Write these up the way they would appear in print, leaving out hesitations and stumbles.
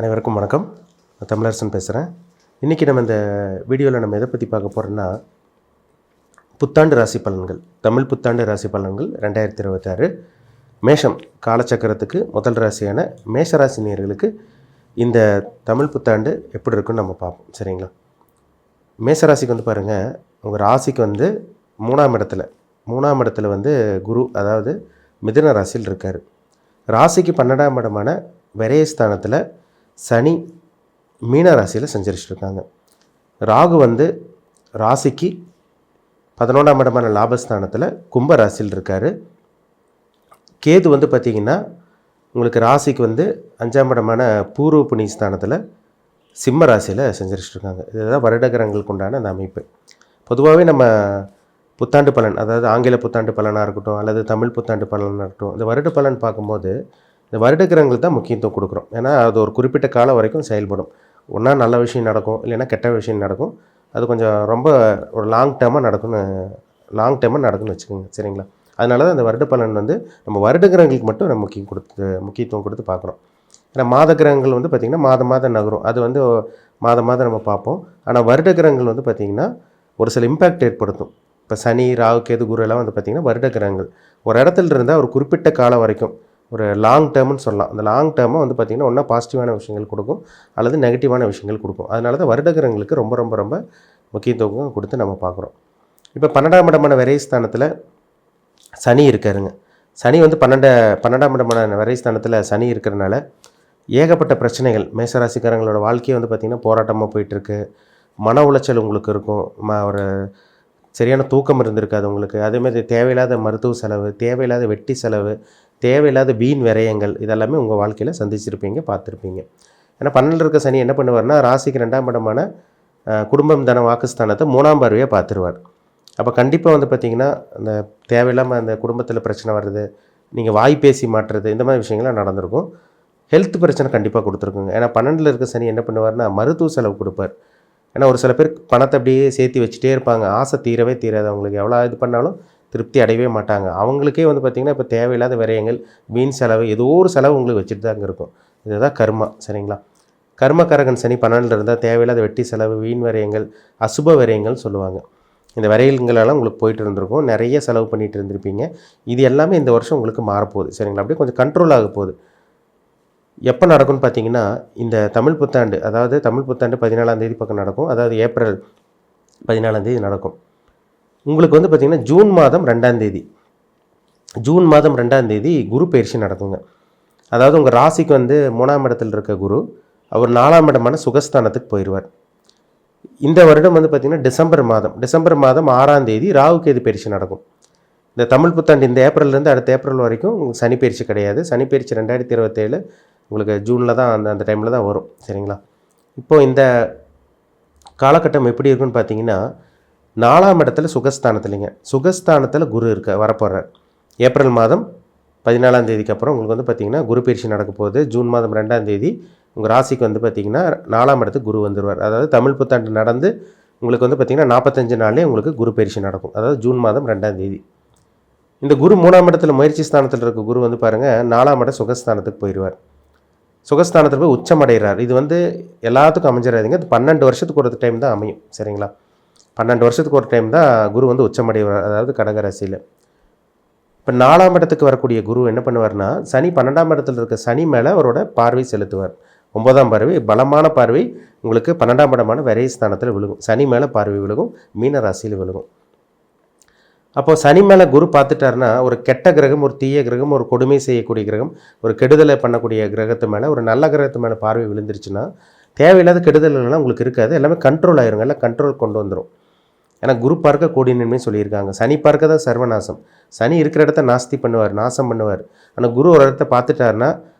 அனைவருக்கும் வணக்கம். நான் தமிழரசன் பேசுகிறேன். இன்றைக்கி நம்ம இந்த வீடியோவில் நம்ம எதை பற்றி பார்க்க போகிறோன்னா, புத்தாண்டு ராசி பலன்கள், தமிழ் புத்தாண்டு ராசி பலன்கள் 2026 மேஷம் காலச்சக்கரத்துக்கு முதல் ராசியான மேஷராசி நேயர்களுக்கு இந்த தமிழ் புத்தாண்டு எப்படி இருக்குன்னு நம்ம பார்ப்போம். சரிங்களா? மேஷராசிக்கு வந்து பாருங்கள், உங்கள் ராசிக்கு வந்து மூணாம் இடத்துல வந்து குரு, அதாவது மிதுன ராசியில் இருக்கார். ராசிக்கு 12ஆம் இடமான விரயஸ்தானத்தில் சனி மீன ராசியில் சஞ்சரிச்சிட்ருக்காங்க. ராகு வந்து ராசிக்கு 11ஆம் இடமான லாபஸ்தானத்தில் கும்ப ராசியில் இருக்கார். கேது வந்து பார்த்திங்கன்னா உங்களுக்கு ராசிக்கு வந்து 5ஆம் இடமான பூர்வ புண்ணிய ஸ்தானத்தில் சிம்ம ராசியில் சஞ்சரிச்சிட்ருக்காங்க. இதுதான் வருடகிரகங்களுக்கு உண்டான அந்த அமைப்பு. பொதுவாகவே நம்ம புத்தாண்டு பலன், அதாவது ஆங்கில புத்தாண்டு பலனாக இருக்கட்டும் அல்லது தமிழ் புத்தாண்டு பலனாக இருக்கட்டும், இந்த வருட பலன் பார்க்கும்போது இந்த வருடகிரகங்களுக்கு தான் முக்கியத்துவம் கொடுக்குறோம். ஏன்னா அது ஒரு குறிப்பிட்ட காலம் வரைக்கும் செயல்படும். ஒன்றா நல்ல விஷயம் நடக்கும், இல்லைன்னா கெட்ட விஷயம் நடக்கும். அது கொஞ்சம் ரொம்ப ஒரு லாங் டேர்மாக நடக்கும்னு வச்சுக்கோங்க. சரிங்களா? அதனால தான் இந்த வருட பலன் வந்து நம்ம வருடகிரகங்களுக்கு மட்டும் நம்ம முக்கியத்துவம் கொடுத்து பார்க்குறோம். ஏன்னா மாத கிரகங்கள் வந்து பார்த்திங்கன்னா மாதம் நகரும். அது வந்து மாதம் நம்ம பார்ப்போம். ஆனால் வருடகிரகங்கள் வந்து பார்த்திங்கன்னா ஒரு சில இம்பேக்ட் ஏற்படுத்தும். இப்போ சனி, ராகு, கேது, குரு எல்லாம் வந்து பார்த்திங்கன்னா வருடகிரகங்கள் ஒரு இடத்துல இருந்தால் ஒரு குறிப்பிட்ட காலம் வரைக்கும் ஒரு லாங் டேர்ம்னு சொல்லலாம். அந்த லாங் டேர்மை வந்து பார்த்திங்கன்னா ஒன்றா பாசிட்டிவான விஷயங்கள் கொடுக்கும் அல்லது நெகட்டிவான விஷயங்கள் கொடுக்கும். அதனால தான் வருடகிரகங்களுக்கு ரொம்ப ரொம்ப ரொம்ப முக்கியத்துவம் கொடுத்து நம்ம பார்க்குறோம். இப்போ 12ஆம் இடமான விரயஸ்தானத்தில் சனி இருக்காருங்க. சனி வந்து 12ஆம் இடமான விரயஸ்தானத்தில் சனி இருக்கிறனால ஏகப்பட்ட பிரச்சனைகள் மேஷராசிக்காரங்களோட வாழ்க்கையை வந்து பார்த்திங்கன்னா போராட்டமாக போயிட்டுருக்கு. மன உளைச்சல் உங்களுக்கு இருக்கும். ஒரு சரியான தூக்கம் இருந்திருக்காது உங்களுக்கு. அதேமாதிரி தேவையில்லாத மருத்துவ செலவு, தேவையில்லாத வெட்டி செலவு, தேவையில்லாத வீண் விரயங்கள் இதெல்லாமே உங்கள் வாழ்க்கையில் சந்திச்சிருப்பீங்க, பார்த்துருப்பீங்க. ஏன்னா 12 இருக்க சனி என்ன பண்ணுவார்னா, ராசிக்கு 2ஆம் இடமான குடும்பம், தன, வாக்குஸ்தானத்தை 3ஆம் பார்வையாக பார்த்துருவார். அப்போ கண்டிப்பாக வந்து பார்த்திங்கன்னா அந்த தேவையில்லாமல் அந்த குடும்பத்தில் பிரச்சனை வருது, நீங்கள் வாய் பேசி மாட்டுறது, இந்த மாதிரி விஷயங்கள்லாம் நடந்திருக்கும். ஹெல்த் பிரச்சனை கண்டிப்பாக கொடுத்துருக்குங்க. ஏன்னா 12 இருக்க சனி என்ன பண்ணுவார்னா மருத்துவ செலவு கொடுப்பார். ஏன்னா ஒரு சில பேர் பணத்தை அப்படியே சேர்த்து வச்சுட்டே இருப்பாங்க. ஆசை தீரவே தீராது. அவங்களுக்கு எவ்வளோ இது பண்ணாலும் திருப்தி அடையவே மாட்டாங்க. அவங்களுக்கே வந்து பார்த்திங்கன்னா இப்போ தேவையில்லாத விரயங்கள், வீண் செலவு, ஏதோ ஒரு செலவு உங்களுக்கு வச்சுட்டு தாங்க இருக்கும். இதுதான் கர்மா. சரிங்களா? கர்மக்காரகன் சனி 12 இருந்தால் தேவையில்லாத வெட்டி செலவு, வீண் விரயங்கள், அசுப விரயங்கள் சொல்லுவாங்க. இந்த விரயங்களெல்லாம் உங்களுக்கு போயிட்டு இருந்திருக்கும். நிறைய செலவு பண்ணிகிட்டு இருந்திருப்பீங்க. இது எல்லாமே இந்த வருஷம் உங்களுக்கு மாறப்போகுது. சரிங்களா? அப்படியே கொஞ்சம் கண்ட்ரோல் ஆக போகுது. எப்போ நடக்கும்னு பார்த்தீங்கன்னா, இந்த தமிழ் புத்தாண்டு, அதாவது தமிழ் புத்தாண்டு 14ஆம் தேதி பக்கம் நடக்கும். அதாவது ஏப்ரல் 14ஆம் தேதி நடக்கும். உங்களுக்கு வந்து பார்த்திங்கன்னா ஜூன் மாதம் 2ஆம் தேதி குரு பயிற்சி நடக்குங்க. அதாவது உங்கள் ராசிக்கு வந்து 3ஆம் இடத்தில் இருக்க குரு அவர் 4ஆம் இடமான சுகஸ்தானத்துக்கு போயிடுவார். இந்த வருடம் வந்து பார்த்திங்கன்னா டிசம்பர் மாதம் 6ஆம் தேதி ராகு கேது பயிற்சி நடக்கும். இந்த தமிழ் புத்தாண்டு இந்த ஏப்ரல்லேருந்து அடுத்த ஏப்ரல் வரைக்கும் சனி பயிற்சி கிடையாது. சனி பயிற்சி 2027 உங்களுக்கு ஜூனில் தான் அந்த டைமில் தான் வரும். சரிங்களா? இப்போது இந்த காலகட்டம் எப்படி இருக்குன்னு பார்த்தீங்கன்னா, 4ஆம் இடத்துல சுகஸ்தானத்தில் குரு வரப்போகிறார். ஏப்ரல் மாதம் 14ஆம் தேதிக்கு அப்புறம் உங்களுக்கு வந்து பார்த்திங்கன்னா குரு பயிற்சி நடக்க போகுது. ஜூன் மாதம் 2ஆம் தேதி உங்கள் ராசிக்கு வந்து பார்த்திங்கன்னா 4ஆம் இடத்துக்கு குரு வந்துடுவார். அதாவது தமிழ் புத்தாண்டு நடந்து உங்களுக்கு வந்து பார்த்திங்கன்னா 45 நாள்லேயே உங்களுக்கு குரு பயிற்சி நடக்கும். அதாவது ஜூன் மாதம் 2ஆம் தேதி. இந்த குரு 3ஆம் இடத்துல முயற்சி ஸ்தானத்தில் இருக்க குரு வந்து பாருங்கள் 4ஆம் இடம் சுகஸ்தானத்துக்கு போயிடுவார். சுகஸ்தானத்தில் போய் உச்சமடைகிறார். இது வந்து எல்லாத்துக்கும் அமைஞ்சிடாதீங்க. அது 12 வருஷத்துக்கு ஒரு டைம் தான் அமையும். சரிங்களா? 12 வருஷத்துக்கு ஒரு டைம் தான் குரு வந்து உச்சமடைவார், அதாவது கடகராசியில். இப்போ 4ஆம் இடத்துக்கு வரக்கூடிய குரு என்ன பண்ணுவார்னா, சனி 12ஆம் இடத்துல இருக்க சனி மேலே அவரோட பார்வை செலுத்துவார். 9ஆம் பார்வை, பலமான பார்வை உங்களுக்கு 12ஆம் இடமான விரயஸ்தானத்தில் விழுகும். சனி மேலே பார்வை விழுகும், மீன ராசியில் விழுகும். அப்போது சனி மேலே குரு பார்த்துட்டாருன்னா, ஒரு கெட்ட கிரகம், ஒரு தீய கிரகம், ஒரு கொடுமை செய்யக்கூடிய கிரகம், ஒரு கெடுதலை பண்ணக்கூடிய கிரகத்து மேலே, ஒரு நல்ல கிரகத்து மேலே பார்வை விழுந்துருச்சுன்னா தேவையில்லாத கெடுதல்கள்லாம் உங்களுக்கு இருக்காது. எல்லாமே கண்ட்ரோல் ஆயிருங்க. எல்லாம் கண்ட்ரோல் கொண்டு வந்துடும். ஏன்னா குரு பார்க்க கோடி நன்மை சொல்லியிருக்காங்க. சனி பார்க்க தான் சர்வநாசம். சனி இருக்கிற இடத்த நாசம் பண்ணுவார். ஆனால் குரு ஒரு இடத்த பார்த்துட்டாருன்னா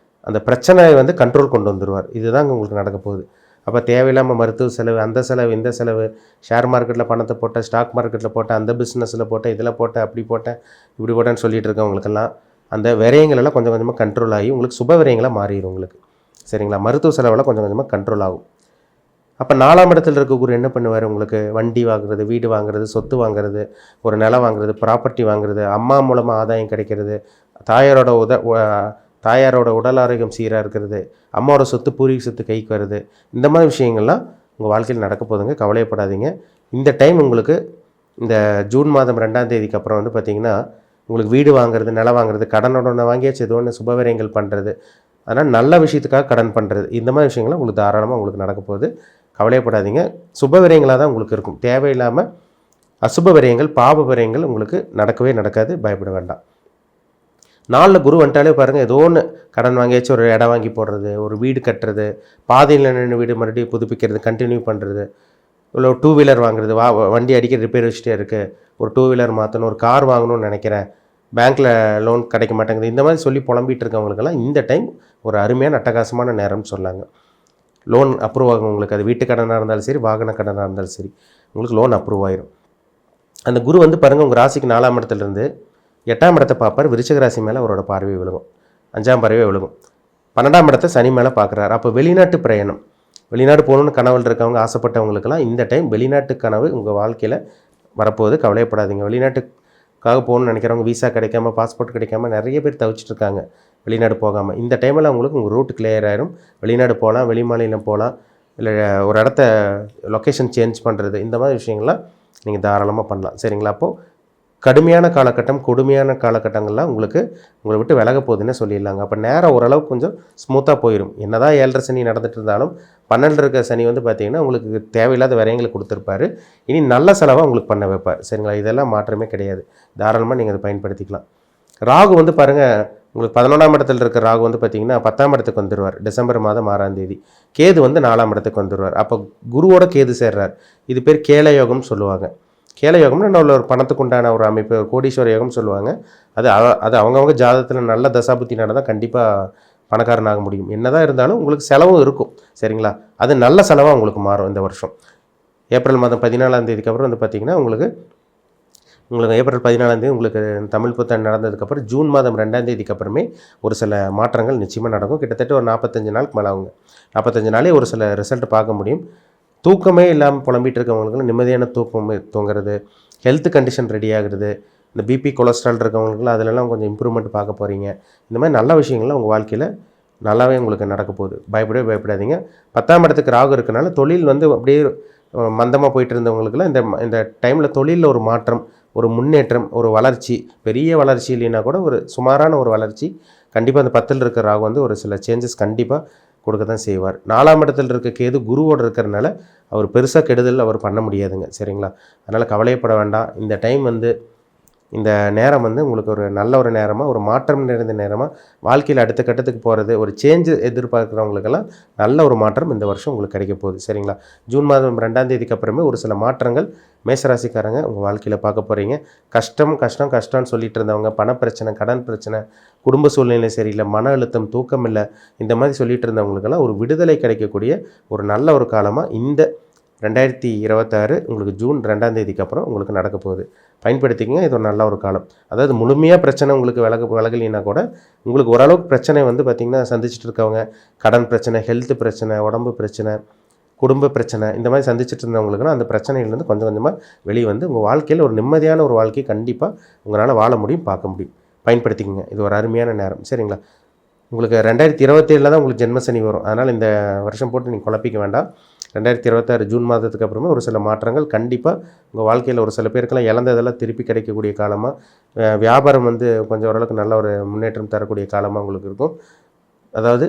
அந்த பிரச்சனையை வந்து கண்ட்ரோல் கொண்டு வந்துடுவார். இதுதாங்க உங்களுக்கு நடக்க போகுது. அப்போ தேவையில்லாமல் மருத்துவ செலவு, அந்த செலவு, இந்த செலவு, ஷேர் மார்க்கெட்டில் பணத்தை போட்டேன், ஸ்டாக் மார்க்கெட்டில் போட்டேன், அந்த பிஸ்னஸில் போட்டேன், இதில் போட்டேன், அப்படி போட்டேன், இப்படி போட்டேன்னு சொல்லிட்டு இருக்கவங்களுக்கெல்லாம் அந்த விரயங்களெல்லாம் கொஞ்சம் கொஞ்சமாக கண்ட்ரோல் ஆகி உங்களுக்கு சுப விரயங்களாக மாறிடும் உங்களுக்கு. சரிங்களா? மருத்துவ செலவெல்லாம் கொஞ்சம் கொஞ்சமாக கண்ட்ரோல் ஆகும். அப்போ 4ஆம் இடத்துல இருக்க குரு என்ன பண்ணுவார், உங்களுக்கு வண்டி வாங்குறது, வீடு வாங்குறது, சொத்து வாங்குறது, ஒரு நிலம் வாங்குறது, ப்ராப்பர்ட்டி வாங்குறது, அம்மா மூலமாக ஆதாயம் கிடைக்கிறது, தாயாரோட தாயாரோட உடல் ஆரோக்கியம் சீராக இருக்கிறது, அம்மாவோட சொத்து பூர்வீக சொத்து கைக்கு வருது, இந்த மாதிரி விஷயங்கள்லாம் உங்கள் வாழ்க்கையில் நடக்க போதுங்க. கவலையப்படாதீங்க. இந்த டைம் உங்களுக்கு இந்த ஜூன் மாதம் 2ஆம் தேதிக்கு அப்புறம் வந்து பார்த்திங்கன்னா உங்களுக்கு வீடு வாங்குறது, நிலம் வாங்குறது, கடனோட வாங்கியாச்சு ஏதோ ஒன்று சுபவிரயங்கள் பண்ணுறது, அதனால் நல்ல விஷயத்துக்காக கடன் பண்ணுறது, இந்த மாதிரி விஷயங்கள்லாம் உங்களுக்கு தாராளமாக உங்களுக்கு நடக்க போகுது. கவலையப்படாதீங்க. சுப விரயங்களாக தான் உங்களுக்கு இருக்கும். தேவையில்லாமல் அசுப விரயங்கள், பாப விரயங்கள் உங்களுக்கு நடக்கவே நடக்காது. பயப்பட வேண்டாம். 4 குரு வந்துட்டாலே பாருங்கள், ஏதோ ஒன்று கடன் வாங்கியாச்சும் ஒரு இடம் வாங்கி போடுறது, ஒரு வீடு கட்டுறது, பாதையில் நின்று வீடு மறுபடியும் புதுப்பிக்கிறது, கண்டினியூ பண்ணுறது, இல்லை ஒரு 2 வீலர் வாங்குறது, வண்டி அடிக்க ரிப்பேர் வச்சுட்டே இருக்குது, ஒரு 2 வீலர் மாற்றணும், ஒரு கார் வாங்கணும்னு நினைக்கிறேன், பேங்க்கில் லோன் கிடைக்க மாட்டேங்குது, இந்த மாதிரி சொல்லி புலம்பிகிட்டு இருக்கவங்களுக்கெல்லாம் இந்த டைம் ஒரு அருமையான அட்டகாசமான நேரம்னு சொல்லாங்க. லோன் அப்ரூவ் ஆகும் உங்களுக்கு. அது வீட்டு கடனாக இருந்தாலும் சரி, வாகன கடனாக இருந்தாலும் சரி, உங்களுக்கு லோன் அப்ரூவ் ஆயிரும். அந்த குரு வந்து பாருங்கள் உங்கள் ராசிக்கு 4ஆம் இடத்துலேருந்து 8ஆம் இடத்தை பார்ப்பார். விருச்சிக ராசி மேலே அவரோட பார்வை விழுகும், 5ஆம் பார்வை விழுகும். 12ஆம் இடத்தை சனி மேலே பார்க்குறாரு. அப்போ வெளிநாட்டு பிரயாணம், வெளிநாடு போகணுன்னு கனவுல இருக்கவங்க, ஆசைப்பட்டவங்களுக்கெல்லாம் இந்த டைம் வெளிநாட்டு கனவு உங்கள் வாழ்க்கையில் வரப்போகுது. கவலையப்படாதீங்க. வெளிநாட்டுக்காக போகணுன்னு நினைக்கிறவங்க, விசா கிடைக்காம, பாஸ்போர்ட் கிடைக்காம நிறைய பேர் தவிச்சிட்டு இருக்காங்க வெளிநாடு போகாமல். இந்த டைமில் அவங்களுக்கு உங்கள் ரூட் கிளியர் ஆயிரும். வெளிநாடு போகலாம், வெளி மாநிலம் போகலாம், இல்லை ஒரு இடத்த லொக்கேஷன் சேஞ்ச் பண்ணுறது, இந்த மாதிரி விஷயங்கள்லாம் நீங்கள் தாராளமாக பண்ணலாம். சரிங்களா? அப்போது கடுமையான காலகட்டம், கொடுமையான காலகட்டங்கள்லாம் உங்களை விட்டு விலக போகுதுன்னு சொல்லிடலாங்க. அப்போ நேரம் ஓரளவுக்கு கொஞ்சம் ஸ்மூத்தாக போயிடும். என்ன தான் 7.5 சனி நடந்துட்டு இருந்தாலும் 12 இருக்க சனி வந்து பார்த்திங்கன்னா உங்களுக்கு தேவையில்லாத விரயங்களை கொடுத்துருப்பாரு. இனி நல்ல செலவாக உங்களுக்கு பண்ண வைப்பார். சரிங்களா? இதெல்லாம் மாற்றமே கிடையாது. தாராளமாக நீங்கள் அதை பயன்படுத்திக்கலாம். ராகு வந்து பாருங்கள், உங்களுக்கு 11ஆம் இடத்துல இருக்க ராகு வந்து பார்த்திங்கன்னா 10ஆம் இடத்துக்கு வந்துடுவார் டிசம்பர் மாதம் 6ஆம் தேதி. கேது வந்து 4ஆம் இடத்துக்கு வந்துடுவார். அப்போ குருவோட கேது சேர்றார். இது பேர் கேல யோகம்னு சொல்லுவாங்க. கேல யோகம்னு நல்ல ஒரு பணத்துக்கு உண்டான ஒரு அமைப்பு, கோடீஸ்வர யோகம் சொல்லுவாங்க. அது அவங்கவுங்க ஜாதகத்தில் நல்ல தசாபுத்தி நடந்தால் கண்டிப்பாக பணக்காரனாக முடியும். என்னதான் இருந்தாலும் உங்களுக்கு செலவும் இருக்கும். சரிங்களா? அது நல்ல செலவாக உங்களுக்கு மாறும் இந்த வருஷம். ஏப்ரல் மாதம் 14ஆம் தேதிக்கு அப்புறம் வந்து பார்த்திங்கன்னா உங்களுக்கு ஏப்ரல் 14ஆம் தேதி உங்களுக்கு தமிழ் புத்தாண்டு நடந்ததுக்கப்புறம் ஜூன் மாதம் 2ஆம் தேதிக்கு அப்புறமே ஒரு சில மாற்றங்கள் நிச்சயமாக நடக்கும். கிட்டத்தட்ட ஒரு 45 நாளுக்கு மேலே ஆகுங்க. 45 நாளே ஒரு சில ரிசல்ட் பார்க்க முடியும். தூக்கமே இல்லாமல் புலம்பிகிட்டு இருக்கவங்களுக்குலாம் நிம்மதியான தூக்கம் தூங்குறது, ஹெல்த் கண்டிஷன் ரெடி ஆகுறது, இந்த பிபி கொலஸ்ட்ரால் இருக்கவங்களுக்குலாம் அதிலெல்லாம் கொஞ்சம் இம்ப்ரூவ்மெண்ட் பார்க்க போகிறீங்க. இந்த மாதிரி நல்ல விஷயங்கள்லாம் உங்கள் வாழ்க்கையில் நல்லாவே உங்களுக்கு நடக்க போகுது. பயப்படாதீங்க. 10ஆம் இடத்துக்கு ராகு இருக்கனால தொழில் வந்து அப்படியே மந்தமாக போயிட்டு இருந்தவங்களுக்குலாம் இந்த டைமில் தொழிலில் ஒரு மாற்றம், ஒரு முன்னேற்றம், ஒரு வளர்ச்சி, பெரிய வளர்ச்சி இல்லைன்னா கூட ஒரு சுமாரான ஒரு வளர்ச்சி கண்டிப்பாக அந்த 10ல் இருக்கிற ராகு வந்து ஒரு சில சேஞ்சஸ் கண்டிப்பாக கொடுக்க தான் செய்வார். 4ஆம் இடத்துல இருக்க கேது குருவோடு இருக்கிறனால அவர் பெருசாக கெடுதல் அவர் பண்ண முடியாதுங்க. சரிங்களா? அதனால் கவலைப்பட வேண்டாம். இந்த நேரம் வந்து உங்களுக்கு ஒரு நல்ல ஒரு நேரமாக, ஒரு மாற்றம் நிறைந்த நேரமாக, வாழ்க்கையில் அடுத்த கட்டத்துக்கு போகிறது, ஒரு சேஞ்சு எதிர்பார்க்குறவங்களுக்கெல்லாம் நல்ல ஒரு மாற்றம் இந்த வருஷம் உங்களுக்கு கிடைக்க போகுது. சரிங்களா? ஜூன் மாதம் 2ஆம் தேதிக்கு அப்புறமே ஒரு சில மாற்றங்கள் மேசராசிக்காரங்க உங்கள் வாழ்க்கையில் பார்க்க போகிறீங்க. கஷ்டம்னு சொல்லிட்டு இருந்தவங்க, பணப்பிரச்சனை, கடன் பிரச்சனை, குடும்ப சூழ்நிலை சரியில்லை, மன அழுத்தம், தூக்கம் இல்லை, இந்த மாதிரி சொல்லிட்டு இருந்தவங்களுக்கெல்லாம் ஒரு விடுதலை கிடைக்கக்கூடிய ஒரு நல்ல ஒரு காலமாக இந்த 2026 உங்களுக்கு ஜூன் 2ஆம் தேதிக்கு அப்புறம் உங்களுக்கு நடக்க போகுது. பயன்படுத்திக்கங்க. இது ஒரு நல்ல ஒரு காலம். அதாவது முழுமையாக பிரச்சனை உங்களுக்கு விலகலைன்னா கூட உங்களுக்கு ஓரளவுக்கு பிரச்சனை வந்து பார்த்திங்கன்னா சந்திச்சுட்டு இருக்கவங்க, கடன் பிரச்சனை, ஹெல்த் பிரச்சனை, உடம்பு பிரச்சனை, குடும்ப பிரச்சனை, இந்த மாதிரி சந்திச்சுட்டு இருந்தவங்களுக்குன்னா அந்த பிரச்சனையிலேருந்து கொஞ்சம் கொஞ்சமாக வெளியே வந்து உங்கள் வாழ்க்கையில் ஒரு நிம்மதியான ஒரு வாழ்க்கையை கண்டிப்பாக உங்களால் வாழ முடியும், பார்க்க முடியும். பயன்படுத்திக்கங்க. இது ஒரு அருமையான நேரம். சரிங்களா? உங்களுக்கு 2027 தான் உங்களுக்கு ஜென்மசனி வரும். அதனால் இந்த வருஷம் போட்டு நீங்கள் குழப்பிக்க வேண்டாம். 2026 ஜூன் மாதத்துக்கு அப்புறமே ஒரு சில மாற்றங்கள் கண்டிப்பாக உங்கள் வாழ்க்கையில் ஒரு சில பேருக்கெல்லாம் இழந்ததெல்லாம் திருப்பி கிடைக்கக்கூடிய காலமாக, வியாபாரம் வந்து கொஞ்சம் ஓரளவுக்கு நல்ல ஒரு முன்னேற்றம் தரக்கூடிய காலமாக உங்களுக்கு இருக்கும். அதாவது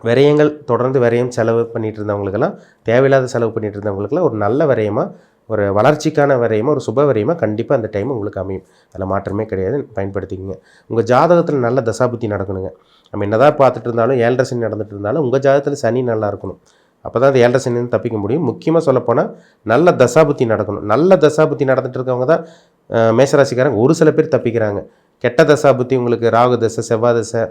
விரயங்கள் தொடர்ந்து செலவு பண்ணிகிட்டு இருந்தவங்களுக்கெல்லாம், தேவையில்லாத செலவு பண்ணிகிட்டு இருந்தவங்களுக்கெல்லாம் ஒரு நல்ல விரயமாக, ஒரு வளர்ச்சிக்கான விரயமாக, ஒரு சுப விரயமாக கண்டிப்பாக அந்த டைம் உங்களுக்கு அமையும். அதில் மாற்றமே கிடையாது. பயன்படுத்திக்கங்க. உங்கள் ஜாதகத்தில் நல்ல தசாபுத்தி நடக்கணுங்க. நம்ம என்னதான் பார்த்துட்டு இருந்தாலும் 7.5 சனி நடந்துட்டு இருந்தாலும் உங்கள் ஜாதகத்தில் சனி நல்லா இருக்கணும். அப்போ தான் அந்த 7.5 சனின்னு தப்பிக்க முடியும். முக்கியமாக சொல்லப்போனால் நல்ல தசாபுத்தி நடக்கணும். நல்ல தசாபுத்தி நடந்துட்டு இருக்கவங்க தான் மேசராசிக்காரங்க ஒரு சில பேர் தப்பிக்கிறாங்க. கெட்ட தசாபுத்தி உங்களுக்கு ராகு தசை, செவ்வாய் தசை,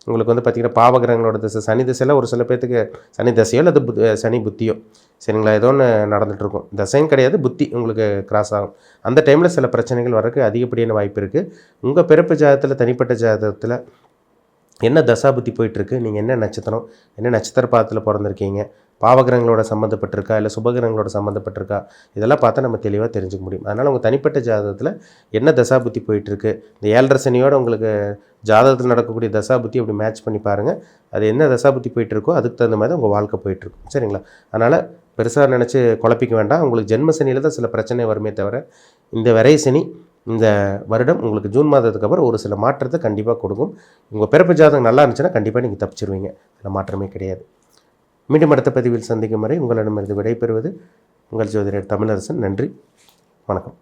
உங்களுக்கு வந்து பார்த்திங்கன்னா பாவகிரகங்களோட தசை, சனி தசையில் ஒரு சில பேர்த்துக்கு சனி தசையோ அல்லது சனி புத்தியோ, சரிங்களா, ஏதோ ஒன்று நடந்துகிட்ருக்கும். தசையும் கிடையாது, புத்தி உங்களுக்கு கிராஸ் ஆகும். அந்த டைமில் சில பிரச்சனைகள் வரக்கு அதிகப்படியான வாய்ப்பு இருக்குது. உங்கள் பிறப்பு ஜாதகத்தில், தனிப்பட்ட ஜாதகத்தில் என்ன தசாபுத்தி போயிட்டுருக்கு, நீங்கள் என்ன நட்சத்திரம், என்ன நட்சத்திர பாதத்தில் பிறந்திருக்கீங்க, பாவகிரகங்களோட சம்மந்தப்பட்டிருக்கா இல்லை சுபகிரகங்களோட சம்மந்தப்பட்டிருக்கா, இதெல்லாம் பார்த்தா நம்ம தெளிவாக தெரிஞ்சுக்க முடியும். அதனால் உங்கள் தனிப்பட்ட ஜாதகத்தில் என்ன தசாபுத்தி போயிட்டுருக்கு, இந்த 7.5 சனியோடு உங்களுக்கு ஜாதகத்தில் நடக்கக்கூடிய தசாபுத்தி அப்படி மேட்ச் பண்ணி பாருங்கள். அது என்ன தசாபுத்தி போயிட்டுருக்கோ அதுக்கு தகுந்த மாதிரி உங்கள் வாழ்க்கை போயிட்டுருக்கும். சரிங்களா? அதனால் பெருசாக நினச்சி குழப்பிக்க வேண்டாம். உங்களுக்கு ஜென்ம சனியில் தான் சில பிரச்சனை வருமே தவிர, இந்த விரை சனி இந்த வருடம் உங்களுக்கு ஜூன் மாதத்துக்கு அப்புறம் ஒரு சில மாற்றத்தை கண்டிப்பாக கொடுக்கும். உங்கள் பிறப்பு ஜாதகம் நல்லா இருந்துச்சுன்னா கண்டிப்பாக நீங்கள் தப்பிச்சிருவீங்க. அதில் மாற்றமே கிடையாது. மீண்டும் அடுத்த பதிவில் சந்திக்கும் வரை உங்களிடமிருந்து விடைபெறுவது உங்கள் ஜோதிடர் தமிழரசன். நன்றி, வணக்கம்.